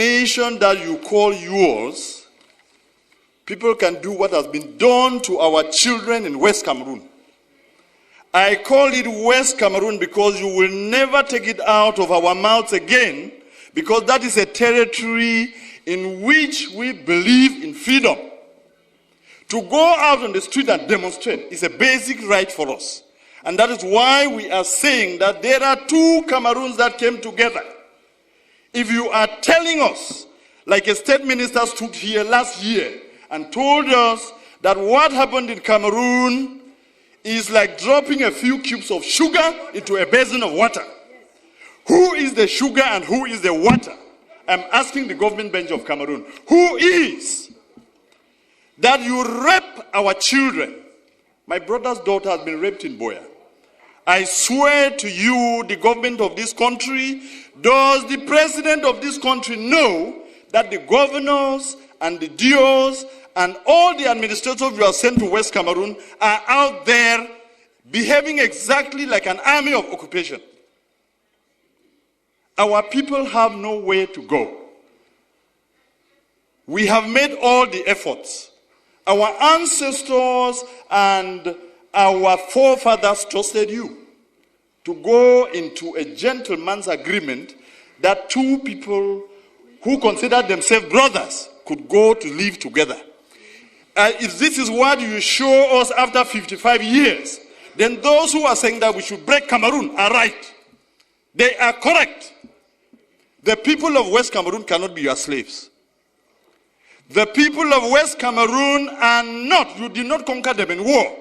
nation that you call yours, people can do what has been done to our children in West Cameroon. I call it West Cameroon because you will never take it out of our mouths again, because that is a territory in which we believe in freedom. To go out on the street and demonstrate is a basic right for us. And that is why we are saying that there are two Cameroons that came together. If you are telling us, like a state minister stood here last year and told us that what happened in Cameroon is like dropping a few cubes of sugar into a basin of water. Who is the sugar and who is the water? I'm asking the government bench of Cameroon, who is that you rape our children? My brother's daughter has been raped in Buea. I swear to you, the government of this country, does the president of this country know that the governors and the DOs and all the administrators you have sent to West Cameroon are out there behaving exactly like an army of occupation? Our people have nowhere to go. We have made all the efforts. Our ancestors and our forefathers trusted you to go into a gentleman's agreement that two people who considered themselves brothers could go to live together. If this is what you show us after 55 years, then those who are saying that we should break Cameroon are right. They are correct. The people of West Cameroon cannot be your slaves. The people of West Cameroon are not, you did not conquer them in war.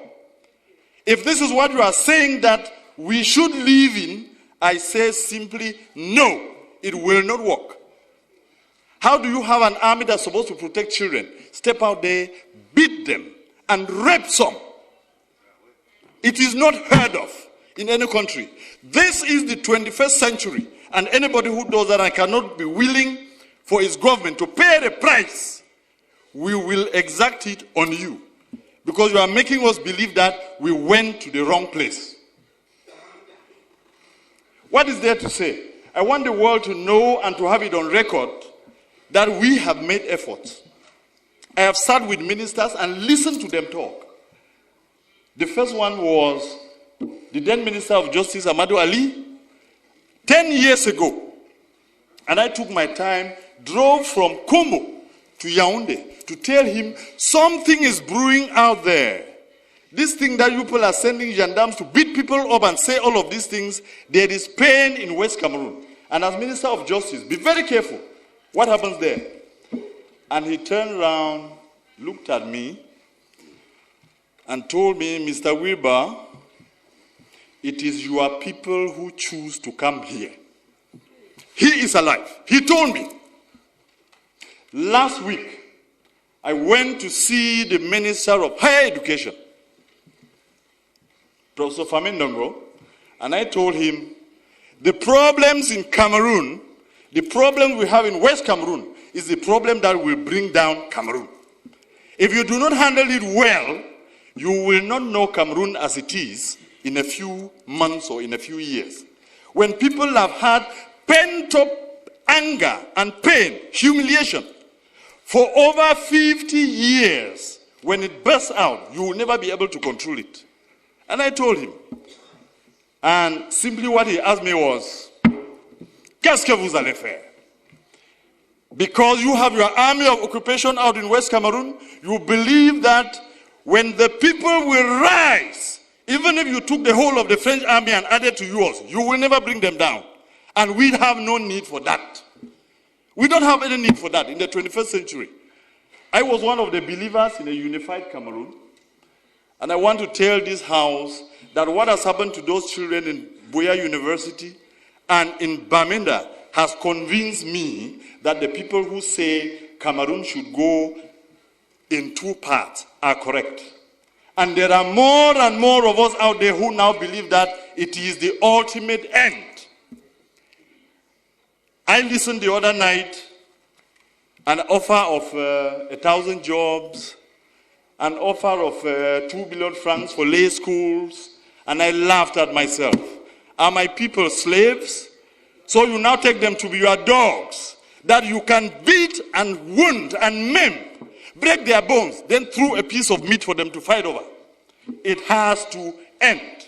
If this is what you are saying that we should live in, I say simply, no, it will not work. How do you have an army that's supposed to protect children, step out there, beat them, and rape some? It is not heard of in any country. This is the 21st century, and anybody who does that and cannot be willing for his government to pay the price, we will exact it on you. Because you are making us believe that we went to the wrong place. What is there to say? I want the world to know and to have it on record that we have made efforts. I have sat with ministers and listened to them talk. The first one was the then Minister of Justice, Amadou Ali, 10 years ago. And I took my time, drove from Kombo to Yaoundé to tell him something is brewing out there. This thing that you people are sending gendarmes to beat people up and say all of these things, there is pain in West Cameroon. And as Minister of Justice, be very careful. What happens there? And he turned around, looked at me, and told me, Mr. Wilbur, it is your people who choose to come here. He is alive. He told me. Last week, I went to see the Minister of Higher Education, Professor Famin Ndongo, and I told him, the problems in Cameroon, the problem we have in West Cameroon, is the problem that will bring down Cameroon. If you do not handle it well, you will not know Cameroon as it is in a few months or in a few years. When people have had pent-up anger and pain, humiliation, for over 50 years, when it bursts out, you will never be able to control it. And I told him. And simply what he asked me was, qu'est-ce que vous allez faire? Because you have your army of occupation out in West Cameroon, you believe that when the people will rise, even if you took the whole of the French army and added to yours, you will never bring them down. And we have no need for that. We don't have any need for that in the 21st century. I was one of the believers in a unified Cameroon. And I want to tell this house that what has happened to those children in Buea University and in Bamenda has convinced me that the people who say Cameroon should go in two parts are correct. And there are more and more of us out there who now believe that it is the ultimate end. I listened the other night, an offer of 1,000 jobs, an offer of 2 billion francs for lay schools, and I laughed at myself. Are my people slaves? So you now take them to be your dogs. that you can beat and wound and maim, break their bones, then throw a piece of meat for them to fight over. It has to end.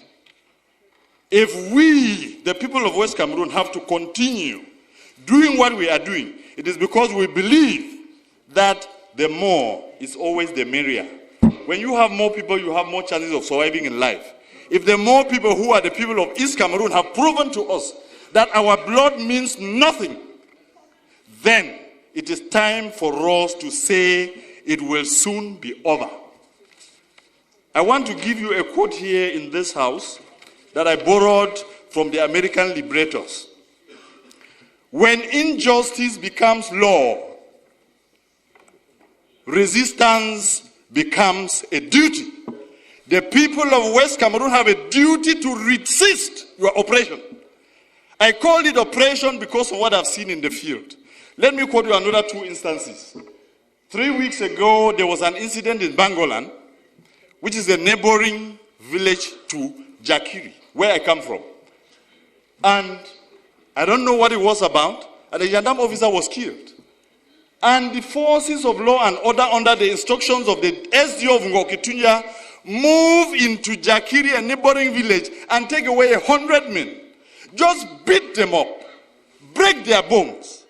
If we, the people of West Cameroon, have to continue doing what we are doing, it is because we believe that the more is always the merrier. When you have more people, you have more chances of surviving in life. If the more people who are the people of East Cameroon have proven to us that our blood means nothing, then it is time for us to say it will soon be over. I want to give you a quote here in this house that I borrowed from the American liberators. When injustice becomes law, resistance becomes a duty. The people of West Cameroon have a duty to resist your oppression. I called it oppression because of what I've seen in the field. Let me quote you another two instances. 3 weeks ago, there was an incident in Bangolan, which is a neighboring village to Jakiri, where I come from. And I don't know what it was about, and a gendarme officer was killed. And the forces of law and order, under the instructions of the SDO of Ngokitunya, move into Jakiri, a neighboring village, and take away 100 men. Just beat them up, break their bones,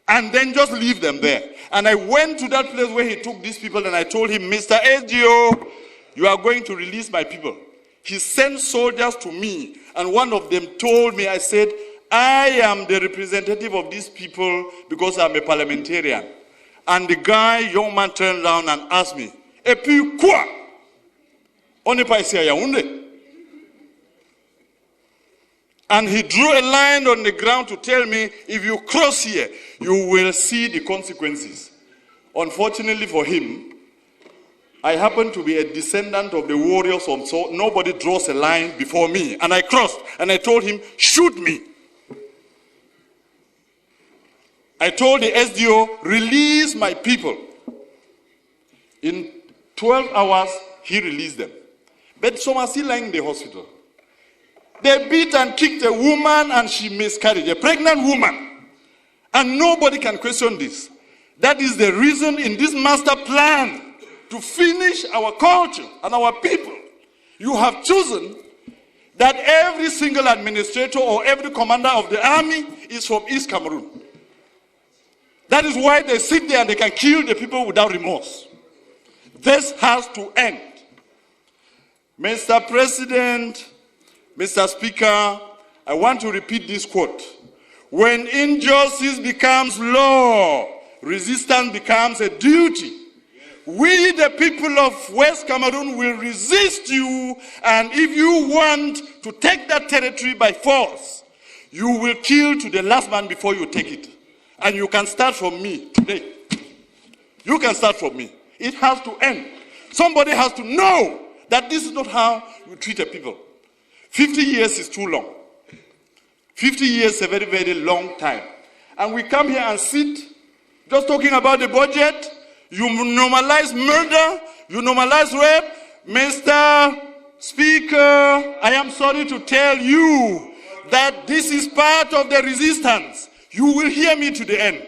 and then just leave them there. And I went to that place where he took these people, and I told him, Mr. SDO, you are going to release my people. He sent soldiers to me, and one of them told me, I said, I am the representative of these people because I'm a parliamentarian. And the young man turned around and asked me, Et puis quoi? On n'est pas ici à Yaoundé. And he drew a line on the ground to tell me, if you cross here, you will see the consequences. Unfortunately for him, I happen to be a descendant of the warriors, so nobody draws a line before me. And I crossed, and I told him, shoot me. I told the SDO, release my people. In 12 hours, he released them. But some are still lying in the hospital. They beat and kicked a woman and she miscarried, a pregnant woman. And nobody can question this. That is the reason in this master plan to finish our culture and our people. You have chosen that every single administrator or every commander of the army is from East Cameroon. That is why they sit there and they can kill the people without remorse. This has to end. Mr. President, Mr. Speaker, I want to repeat this quote. When injustice becomes law, resistance becomes a duty. We, the people of West Cameroon, will resist you, and if you want to take that territory by force, you will kill to the last man before you take it. And you can start from me today. You can start from me. It has to end. Somebody has to know that this is not how you treat a people. 50 years is too long. 50 years is a very, very long time. And we come here and sit just talking about the budget. You normalize murder. You normalize rape. Mr. Speaker, I am sorry to tell you that this is part of the resistance. You will hear me to the end.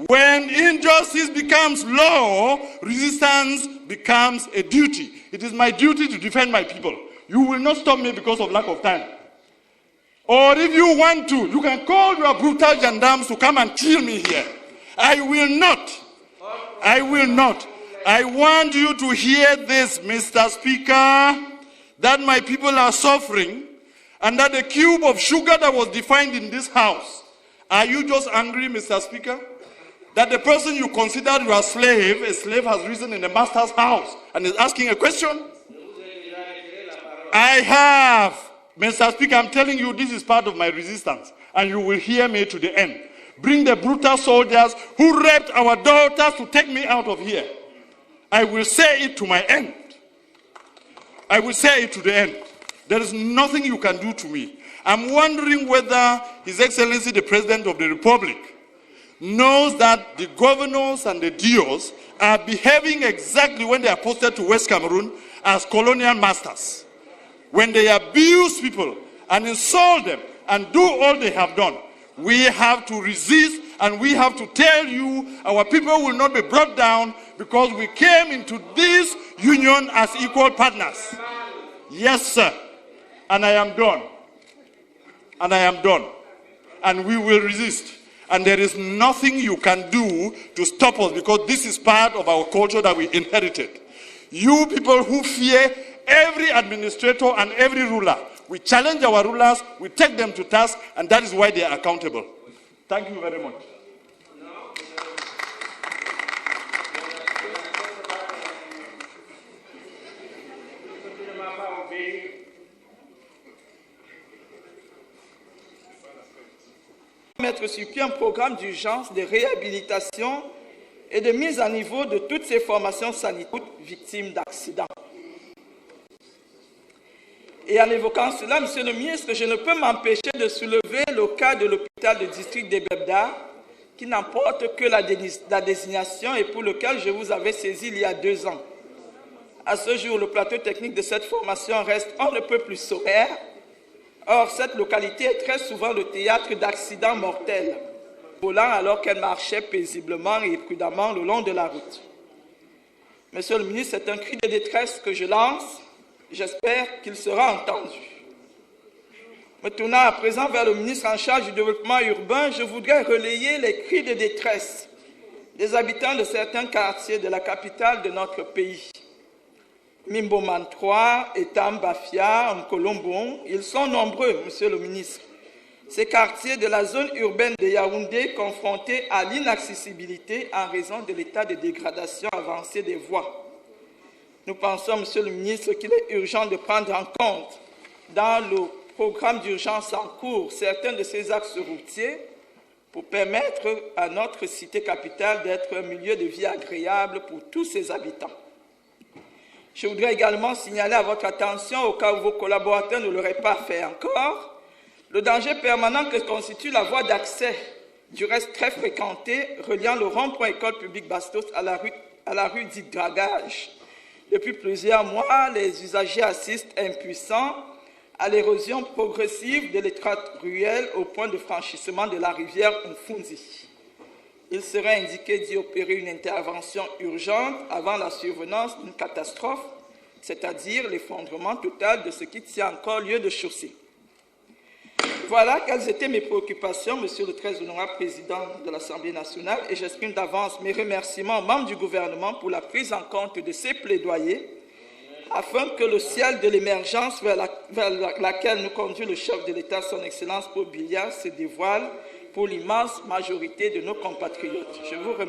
When injustice becomes law, resistance becomes a duty. It is my duty to defend my people. You will not stop me because of lack of time. Or if you want to, you can call your brutal gendarmes to come and kill me here. I will not. I will not. I want you to hear this, Mr. Speaker, that my people are suffering, and that the cube of sugar that was defined in this house. Are you just angry, Mr. Speaker, that the person you considered your slave, a slave has risen in the master's house and is asking a question? I have. Mr. Speaker, I'm telling you, this is part of my resistance, and you will hear me to the end. Bring the brutal soldiers who raped our daughters to take me out of here. I will say it to my end. I will say it to the end. There is nothing you can do to me. I'm wondering whether His Excellency the President of the Republic knows that the governors and the DOs are behaving exactly when they are posted to West Cameroon as colonial masters. When they abuse people and insult them and do all they have done, we have to resist And we have to tell you, our people will not be brought down because we came into this union as equal partners. Yes, sir. And I am done. And I am done. And we will resist. And there is nothing you can do to stop us because this is part of our culture that we inherited. You people who fear every administrator and every ruler, we challenge our rulers, we take them to task, and that is why they are accountable. Thank you very much. Mettre sur pied un programme d'urgence de réhabilitation et de mise à niveau de toutes ces formations sanitaires victimes d'accidents. Et en évoquant cela, Monsieur le ministre, je ne peux m'empêcher de soulever le cas de l'hôpital de district d'Ebebda, qui n'emporte que la désignation et pour lequel je vous avais saisi il y a 2 ans. À ce jour, le plateau technique de cette formation reste on ne peut plus sommaire. Or, cette localité est très souvent le théâtre d'accidents mortels, volant alors qu'elle marchait paisiblement et prudemment le long de la route. Monsieur le ministre, c'est un cri de détresse que je lance. J'espère qu'il sera entendu. Me tournant à présent vers le ministre en charge du développement urbain, je voudrais relayer les cris de détresse des habitants de certains quartiers de la capitale de notre pays. Mimboman 3, Etam, Bafia, Nkolombon, ils sont nombreux, Monsieur le ministre. Ces quartiers de la zone urbaine de Yaoundé confrontés à l'inaccessibilité en raison de l'état de dégradation avancée des voies. Nous pensons, Monsieur le ministre, qu'il est urgent de prendre en compte dans le programme d'urgence en cours certains de ces axes routiers pour permettre à notre cité capitale d'être un milieu de vie agréable pour tous ses habitants. Je voudrais également signaler à votre attention, au cas où vos collaborateurs ne l'auraient pas fait encore, le danger permanent que constitue la voie d'accès, du reste très fréquentée, reliant le rond-point école publique Bastos à la rue dite Dragage. Depuis plusieurs mois, les usagers assistent impuissants à l'érosion progressive de l'étroite ruelle au point de franchissement de la rivière Mfunzi. Il serait indiqué d'y opérer une intervention urgente avant la survenance d'une catastrophe, c'est-à-dire l'effondrement total de ce qui tient encore lieu de chaussée. Voilà quelles étaient mes préoccupations, Monsieur le très honorable Président de l'Assemblée nationale, et j'exprime d'avance mes remerciements aux membres du gouvernement pour la prise en compte de ces plaidoyers, afin que le ciel de l'émergence vers laquelle nous conduit le chef de l'État, son Excellence Paul Biya, se dévoile pour l'immense majorité de nos compatriotes. Je vous remercie.